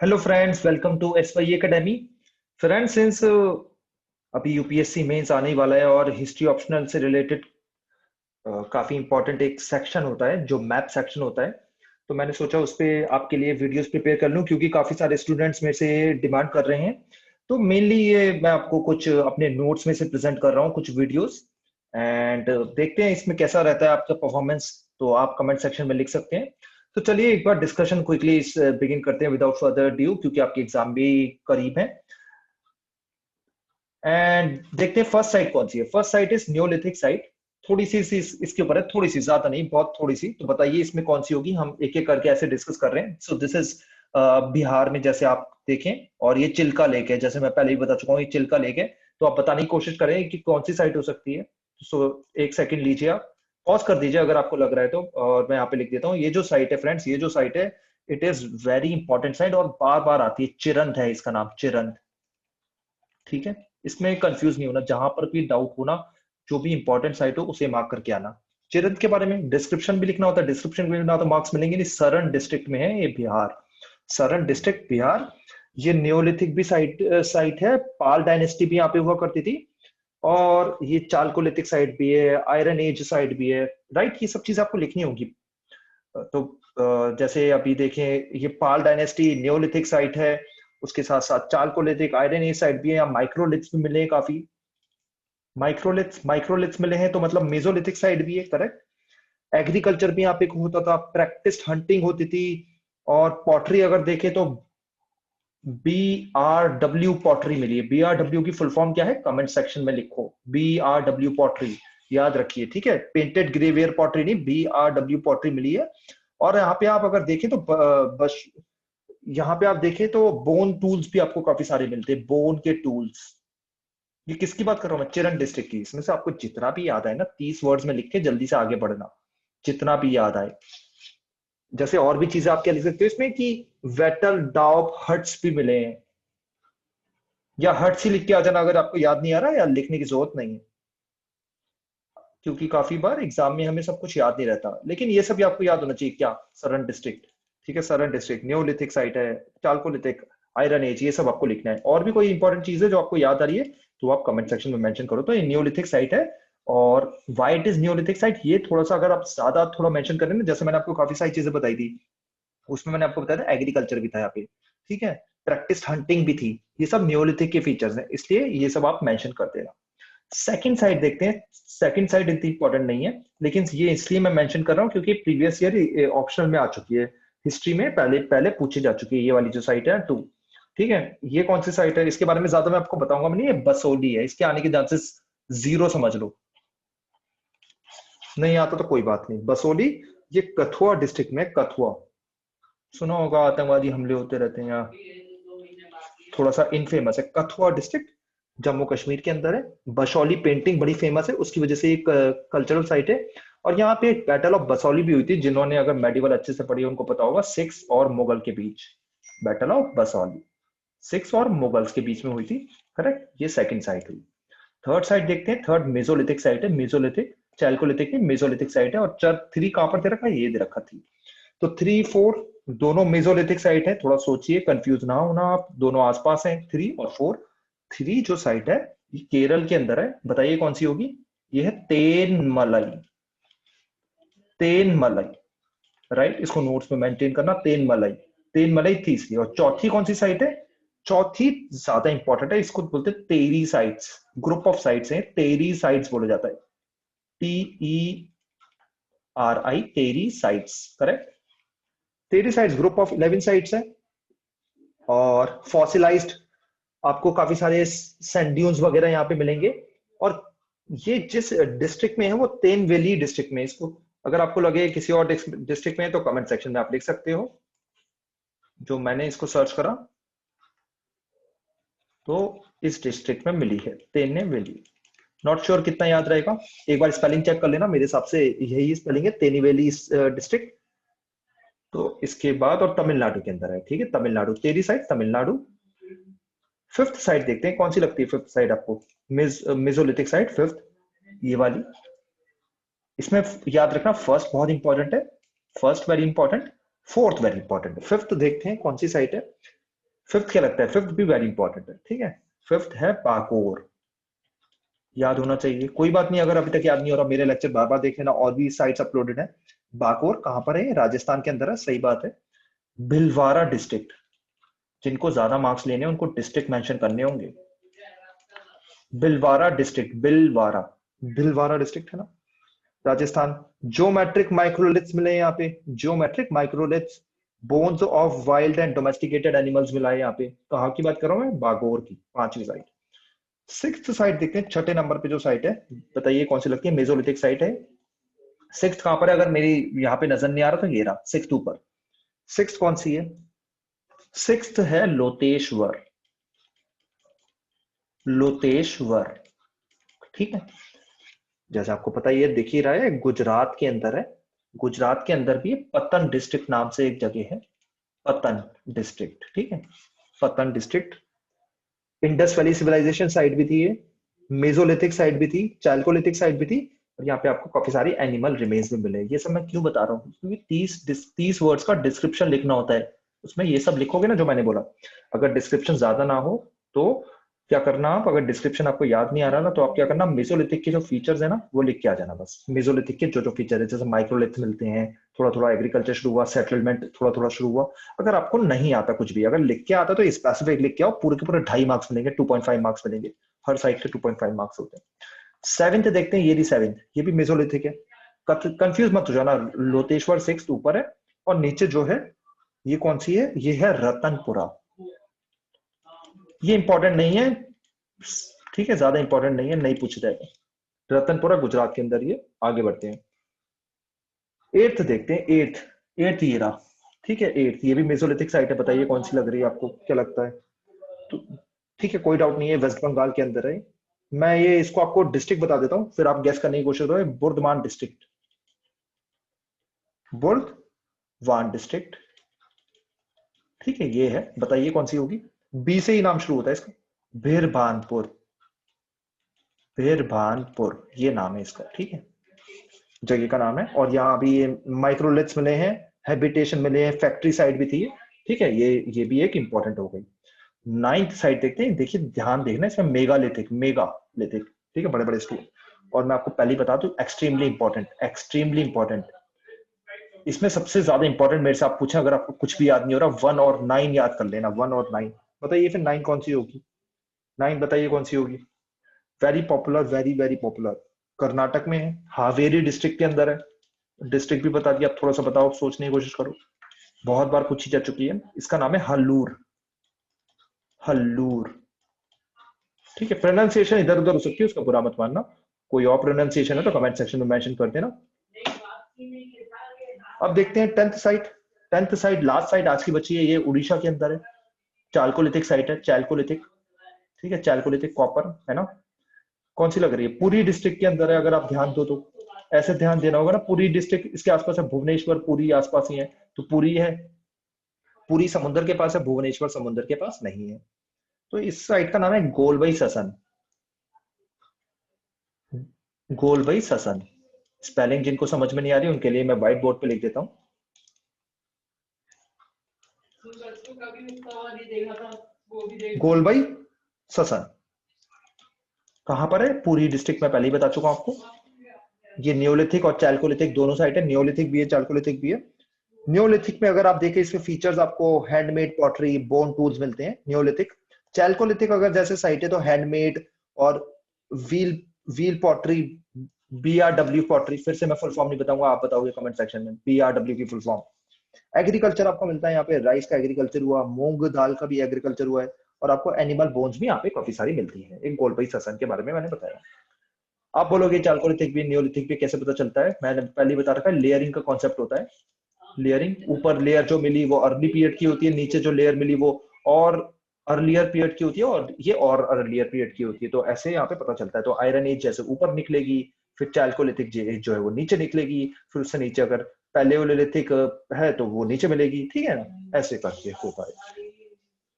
Hello friends, welcome to S Y academy. Friends, since अभी UPSC mains आने ही वाला है और हिस्ट्री ऑप्शनल से रिलेटेड काफी इंपॉर्टेंट एक सेक्शन होता है जो मैथ सेक्शन होता है। तो मैंने सोचा उस पे आपके लिए वीडियोस प्रिपेयर कर लूं क्योंकि काफी सारे स्टूडेंट्स में से डिमांड कर रहे हैं। तो मेनली ये मैं आपको कुछ अपने नोट्स में से प्रेजेंट कर रहा हूँ, कुछ वीडियोस। एंड देखते हैं इसमें कैसा रहता है आपका परफॉर्मेंस। तो आप कमेंट सेक्शन में लिख सकते हैं। तो चलिए एक बार डिस्कशन क्विकली इस बिगिन करते हैं विदाउट फर्दर ड्यू, क्योंकि आपकी एग्जाम भी करीब है। एंड देखते हैं फर्स्ट साइट कौन सी है। First sight is Neolithic site. थोड़ी सी इसके ऊपर है, थोड़ी सी, ज्यादा नहीं, बहुत थोड़ी सी। तो बताइए इसमें कौन सी होगी। हम एक एक करके ऐसे डिस्कस कर रहे हैं। सो दिस इज बिहार में, जैसे आप देखें। और ये चिल्का लेक है, जैसे मैं पहले ही बता चुका हूँ, ये चिल्का लेक है। तो आप बताने की कोशिश करें कि कौन सी साइट हो सकती है। सो एक सेकंड लीजिए, आप पॉज कर दीजिए अगर आपको लग रहा है तो। और मैं यहाँ पे लिख देता हूँ, ये जो साइट है फ्रेंड्स, ये जो साइट है, it is very important site और बार बार आती है। चिरंद है इसका नाम, चिरंद। ठीक है, इसमें कंफ्यूज नहीं होना, जहां पर भी डाउट होना, जो भी इंपॉर्टेंट साइट हो उसे मार्क करके आना। चिरंद के बारे में डिस्क्रिप्शन भी लिखना होता है, डिस्क्रिप्शन भी लिखना, तो मार्क्स मिलेंगे नहीं। सरन डिस्ट्रिक्ट में है ये, बिहार। सरन डिस्ट्रिक्ट, बिहार। ये न्योलिथिक भी साइट साइट है। पाल डायनेस्टी भी यहाँ पे हुआ करती थी। और ये चालकोलिथिक साइट भी है, आयरन एज साइट भी है। राइट, ये सब चीज आपको लिखनी होगी। तो जैसे अभी देखें, ये पाल डायनेस्टी न्योलिथिक साइट है। उसके साथ साथ चालकोलिथिक, आयरन एज साइट भी है। यहाँ माइक्रोलिथ्स भी मिले हैं काफी। माइक्रोलिथ्स मिले हैं, तो मतलब मेजोलिथिक साइट भी है, करेक्ट। एग्रीकल्चर भी यहाँ पे होता था, प्रैक्टिस हंटिंग होती थी। और पॉटरी अगर देखें तो BRW पॉटरी मिली है। BRW की फुल फॉर्म क्या है, कमेंट सेक्शन में लिखो। BRW पॉटरी याद रखिए, ठीक है। पेंटेड ग्रेवियर पॉटरी नहीं, BRW पॉटरी मिली है। और यहाँ पे आप अगर देखें तो बस, यहाँ पे आप देखें तो बोन टूल्स भी आपको काफी सारे मिलते हैं, बोन के टूल्स। ये किसकी बात कर रहा हूँ मैं, चिरन डिस्ट्रिक्ट की। इसमें से आपको जितना भी याद आए ना, 30 वर्ड्स में लिख के जल्दी से आगे बढ़ना, जितना भी याद आए। जैसे और भी चीजें आप क्या लिख सकते हो इसमें कि वेटल डॉग हट्स भी मिले हैं। या हट्स ही लिख के आ जाना अगर आपको याद नहीं आ रहा, या लिखने की जरूरत नहीं है। क्योंकि काफी बार एग्जाम में हमें सब कुछ याद नहीं रहता, लेकिन ये सब भी आपको याद होना चाहिए। क्या, सरन डिस्ट्रिक्ट। ठीक है, सरन डिस्ट्रिक्ट, न्योलिथिक साइट है, चालकोलिथिक, आयरन एज, ये सब आपको लिखना है। और भी कोई इंपॉर्टेंट चीज है जो आपको याद आ रही है तो आप कमेंट सेक्शन में मेंशन करो। तो ये न्योलिथिक साइट है। और वाइट इज न्योलिथिक साइट, ये थोड़ा सा अगर आप ज्यादा थोड़ा मेंशन करें ना, जैसे मैंने आपको काफी सारी चीजें बताई थी, उसमें मैंने आपको बताया था एग्रीकल्चर भी था यहाँ पे। ठीक है, प्रैक्टिस हंटिंग भी थी। ये सब न्योलिथिक के फीचर्स हैं, इसलिए ये सब आप मेंशन कर देना। सेकंड साइड देखते हैं। सेकंड साइड इतनी इंपॉर्टेंट नहीं है, लेकिन ये इसलिए मैं मेंशन कर रहा हूँ क्योंकि प्रीवियस ईयर ऑप्शनल में आ चुकी है। हिस्ट्री में पहले पहले पूछी जा चुकी है, ये वाली जो साइट है, टू। ठीक है, ये कौन सी साइट है, इसके बारे में ज्यादा मैं आपको बताऊंगा नहीं। ये बसोली है, इसके आने के चांसेस जीरो समझ लो। नहीं आता तो कोई बात नहीं। बसोली, ये कथुआ डिस्ट्रिक्ट में, कथुआ सुना होगा, आतंकवादी हमले होते रहते हैं यहाँ। थोड़ा सा इनफेमस है कथुआ डिस्ट्रिक्ट, जम्मू कश्मीर के अंदर है। बसौली पेंटिंग बड़ी फेमस है, उसकी वजह से एक कल्चरल साइट है। और यहाँ पे एक बैटल ऑफ बसौली भी हुई थी, जिन्होंने अगर मेडिवल अच्छे से पढ़ी है उनको पता होगा, सिक्स और मुगल के बीच। बैटल ऑफ बसौली सिक्स और मुगल्स के बीच में हुई थी, करेक्ट। ये सेकंड साइट हुई। थर्ड साइट देखते हैं। थर्ड मेसोलिथिक साइट है, मेसोलिथिक, चैल्कोलिथिक नहीं, मेसोलिथिक साइट है। और थ्री कहां पर दे रखा है, ये दे रखा थी। तो 3 4 दोनों मेसोलिथिक साइट है। थोड़ा सोचिए, कंफ्यूज ना होना आप, दोनों आसपास हैं, 3 और 4। थ्री जो साइट है, ये केरल के अंदर है। बताइए कौन सी होगी। ये है तेनमलई। तेनमलई, राइट, इसको नोट्स में मेंटेन करना। तेनमलई, तेनमलई तीसरी। और चौथी कौन सी साइट है, चौथी ज्यादा इंपॉर्टेंट है, इसको बोलते हैं तेरी साइट्स। ग्रुप ऑफ साइट्स हैं, तेरी साइट्स बोला जाता है। TERI, तेरी साइट्स, करेक्ट। तेरी साइट्स ग्रुप ऑफ 11 साइट्स है। और फॉसिलाइज्ड आपको काफी सारे सैंड ड्यून्स वगैरह यहाँ पे मिलेंगे। और ये जिस डिस्ट्रिक्ट में है वो तेन वैली डिस्ट्रिक्ट में है। इसको अगर आपको लगे किसी और डिस्ट्रिक्ट में है तो कमेंट सेक्शन में आप लिख सकते हो। जो मैंने इसको सर्च करा तो इस डिस्ट्रिक्ट में मिली है, तेने वैली। नॉट श्योर कितना याद रहेगा, एक बार स्पेलिंग चेक कर लेना। मेरे हिसाब से यही स्पेलिंग है, तेनी वैली डिस्ट्रिक्ट। तो इसके बाद, और तमिलनाडु के अंदर है, ठीक है, तमिलनाडु, तेरी साइड तमिलनाडु। फिफ्थ साइड देखते हैं कौन सी लगती है। फिफ्थ साइड आपको, मेसोलिथिक साइड, फिफ्थ, ये वाली। इसमें याद रखना, फर्स्ट बहुत इंपॉर्टेंट है, first very important, fourth very important है। फिफ्थ देखते हैं कौन सी साइट है। फिफ्थ क्या लगता है? फिफ्थ भी वेरी इंपॉर्टेंट है, ठीक है। फिफ्थ है बाकोर, याद होना चाहिए। कोई बात नहीं, अगर अभी तक याद नहीं हो रहा, मेरे लेक्चर बार बार देख लेना, और भी साइट्स अपलोडेड है। बाकोर कहां पर है? राजस्थान के अंदर है, सही बात है। भिलवाड़ा डिस्ट्रिक्ट, जिनको ज्यादा मार्क्स लेने हैं उनको डिस्ट्रिक्ट मेंशन करने होंगे। भिलवाड़ा डिस्ट्रिक्ट, भिलवाड़ा, भिलवाड़ा डिस्ट्रिक्ट है ना, राजस्थान। ज्योमेट्रिक माइक्रोलिथ्स मिले यहाँ पे, geometric microliths, bones of wild and domesticated animals मिला है यहाँ पे। कहाँ की बात कर रहा हूँ मैं? बागोर की, पांचवी साइट। सिक्स्थ साइट देखते हैं, छठे नंबर पे जो साइट है, बताइए कौन सी लगती है? मेसोलिथिक साइट है। सिक्स्थ कहां पर है? अगर मेरी यहाँ पे नजर नहीं आ रहा तो ये रहा सिक्स्थ ऊपर। सिक्स्थ कौन सी है? सिक्स्थ है लोतेश्वर, लोतेश्वर, ठीक है। जैसे आपको पता ही है, दिख ही रहा है, गुजरात के अंदर है। गुजरात के अंदर भी पतन डिस्ट्रिक्ट नाम से एक जगह है, पतन डिस्ट्रिक्ट, ठीक है। Patan district. Indus valley civilization site भी थी ये, मेसोलिथिक साइट भी थी, चाल्कोलिथिक साइट भी थी। और यहाँ पे आपको काफी सारी एनिमल रिमेन्स भी मिले। ये सब मैं क्यों बता रहा हूँ? क्योंकि 30 वर्ड्स का डिस्क्रिप्शन लिखना होता है, उसमें ये सब लिखोगे ना जो मैंने बोला। अगर डिस्क्रिप्शन ज्यादा ना हो तो क्या करना आप, अगर डिस्क्रिप्शन आपको याद नहीं आ रहा ना, तो आप क्या करना, मेसोलिथिक के जो फीचर्स है ना वो लिख के आ जाना बस। मेसोलिथिक के जो जो फीचर है, जैसे माइक्रोलिथ मिलते हैं, थोड़ा थोड़ा एग्रीकल्चर शुरू हुआ, सेटलमेंट थोड़ा थोड़ा शुरू हुआ। अगर आपको नहीं आता कुछ भी, अगर लिख के आता तो स्पेसिफिक लिख के आओ, पूरे के पूरे 2.5 मार्क्स मिलेंगे, 2.5 मार्क्स मिलेंगे। हर साइड के 2.5 मार्क्स होते हैं। सेवेंथ देखते हैं, ये भी सेवेंथ, ये भी मेसोलिथिक है। कंफ्यूज मत हो जाना, लोतेश्वर सिक्स ऊपर है, और नीचे जो है ये कौन सी है? ये है रतनपुरा। ये इंपॉर्टेंट नहीं है, ठीक है, ज्यादा इंपॉर्टेंट नहीं है, नहीं पूछ जाएगा। रतनपुरा गुजरात के अंदर, ये आगे बढ़ते हैं। एट्थ देखते हैं, एट्थ, एट्थ ये रहा, ठीक है। एट्थ ये भी मेसोलिथिक साइट है, बताइए कौन सी लग रही है आपको, क्या लगता है? तो ठीक है, कोई डाउट नहीं है, वेस्ट बंगाल के अंदर है। मैं ये इसको आपको डिस्ट्रिक्ट बता देता हूँ, फिर आप गेस करने की कोशिश करो। बुर्दमान डिस्ट्रिक्ट, बुर्दवान डिस्ट्रिक्ट, ठीक है, ये है। बताइए कौन सी होगी? बी से ही नाम शुरू होता है इसका। बिरभानपुर, बिरभानपुर ये नाम है इसका, ठीक है, जगह का नाम है। और यहाँ अभी ये माइक्रोलिथ्स मिले हैं, हैबिटेशन मिले हैं, फैक्ट्री साइट भी थी, ठीक है। ये भी एक इंपॉर्टेंट हो गई। नाइन्थ साइट देखते हैं, देखिए ध्यान देखना इसमें, मेगालिथिक, मेगालिथिक, ठीक है, बड़े बड़े स्टोन। और मैं आपको पहले ही बता दूं, एक्सट्रीमली इंपॉर्टेंट, एक्सट्रीमली इंपॉर्टेंट। इसमें सबसे ज्यादा इंपॉर्टेंट मेरे से आप पूछें, अगर आपको कुछ भी याद नहीं हो रहा, 1 और 9 याद कर लेना, 1 और 9। बताइए फिर 9 कौन सी होगी? 9 बताइए कौन सी होगी? Very popular, very very popular, Karnataka में है, हावेरी डिस्ट्रिक्ट के अंदर है। डिस्ट्रिक्ट भी बता दिया, अब थोड़ा सा बताओ, सोचने की कोशिश करो, बहुत बार पूछी जा चुकी है। इसका नाम है हल्लूर, हल्लूर, ठीक है। प्रोनाउंसिएशन इधर उधर हो सकती है, उसका बुरा मत मानना। कोई और प्रोनाउंसिएशन है तो कमेंट सेक्शन में मेंशन कर देना। अब देखते हैं tenth site. Tenth site, last site आज की बची है, ये उड़ीसा के अंदर है। चाल्कोलिथिक साइट है, चाल्कोलिथिक, ठीक है, चाल्कोलिथिक कॉपर है ना। कौन सी लग रही है? पुरी डिस्ट्रिक्ट के अंदर है, अगर आप ध्यान दो तो। ऐसे ध्यान देना होगा ना, पुरी डिस्ट्रिक्ट इसके आसपास है, भुवनेश्वर पुरी आसपास ही है, तो पुरी है। पुरी समुद्र के पास है, भुवनेश्वर समुद्र के पास नहीं है। तो इस साइट का नाम है गोलबई ससन, गोलबई ससन। स्पेलिंग जिनको समझ में नहीं आ रही उनके लिए मैं व्हाइट बोर्ड पे लिख देता हूँ, गोलबई ससन। कहां पर है? पूरी डिस्ट्रिक्ट में पहले ही बता चुका हूं आपको। ये न्योलिथिक और चाल्कोलिथिक दोनों साइट है, न्योलिथिक भी है, चाल्कोलिथिक भी है। न्योलिथिक में अगर आप देखें, इसके फीचर्स आपको हैंडमेड पॉटरी, बोन टूल्स मिलते हैं, न्योलिथिक। चाल्कोलिथिक अगर जैसे साइट है तो हैंडमेड और wheel, wheel pottery, BRW pottery. फिर से मैं फुल फॉर्म नहीं बताऊंगा, आप बताओगे कमेंट सेक्शन में, BRW की फुल फॉर्म। एग्रीकल्चर आपको मिलता है यहाँ पे, राइस का एग्रीकल्चर हुआ, मूंग दाल का भी एग्रीकल्चर हुआ है। और आपको एनिमल बोन्स भी यहाँ पे काफी सारी मिलती है। एक गोलबई ससन के बारे में मैंने बताया। आप बोलोगे चाल्कोलिथिक भी न्योलिथिक भी कैसे पता चलता है? मैंने पहले बता रखा है, लेयरिंग का कॉन्सेप्ट होता है। लेयरिंग, ऊपर लेयर जो मिली वो अर्ली पीरियड की होती है, नीचे जो लेयर मिली वो और अर्लियर पीरियड की होती है, और ये और अर्लियर पीरियड की होती है। तो ऐसे यहाँ पे पता चलता है। तो आयरन एज जैसे ऊपर निकलेगी, फिर चाल्कोलिथिक एज जो है वो नीचे निकलेगी, फिर उससे नीचे अगर पैलेओलिथिक है तो वो नीचे मिलेगी, ठीक है ना, ऐसे करके होता है।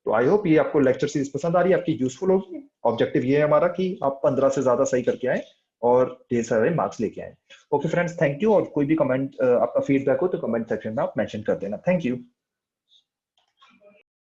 तो आई होप ये आपको लेक्चर सीरीज पसंद आ रही है, आपकी यूजफुल होगी। ऑब्जेक्टिव ये है हमारा कि आप 15 से ज्यादा सही करके आए और ढेर सारे मार्क्स लेके आए। Okay friends, thank you. और कोई भी कमेंट, आपका फीडबैक हो तो कमेंट सेक्शन में आप मेंशन कर देना। Thank you.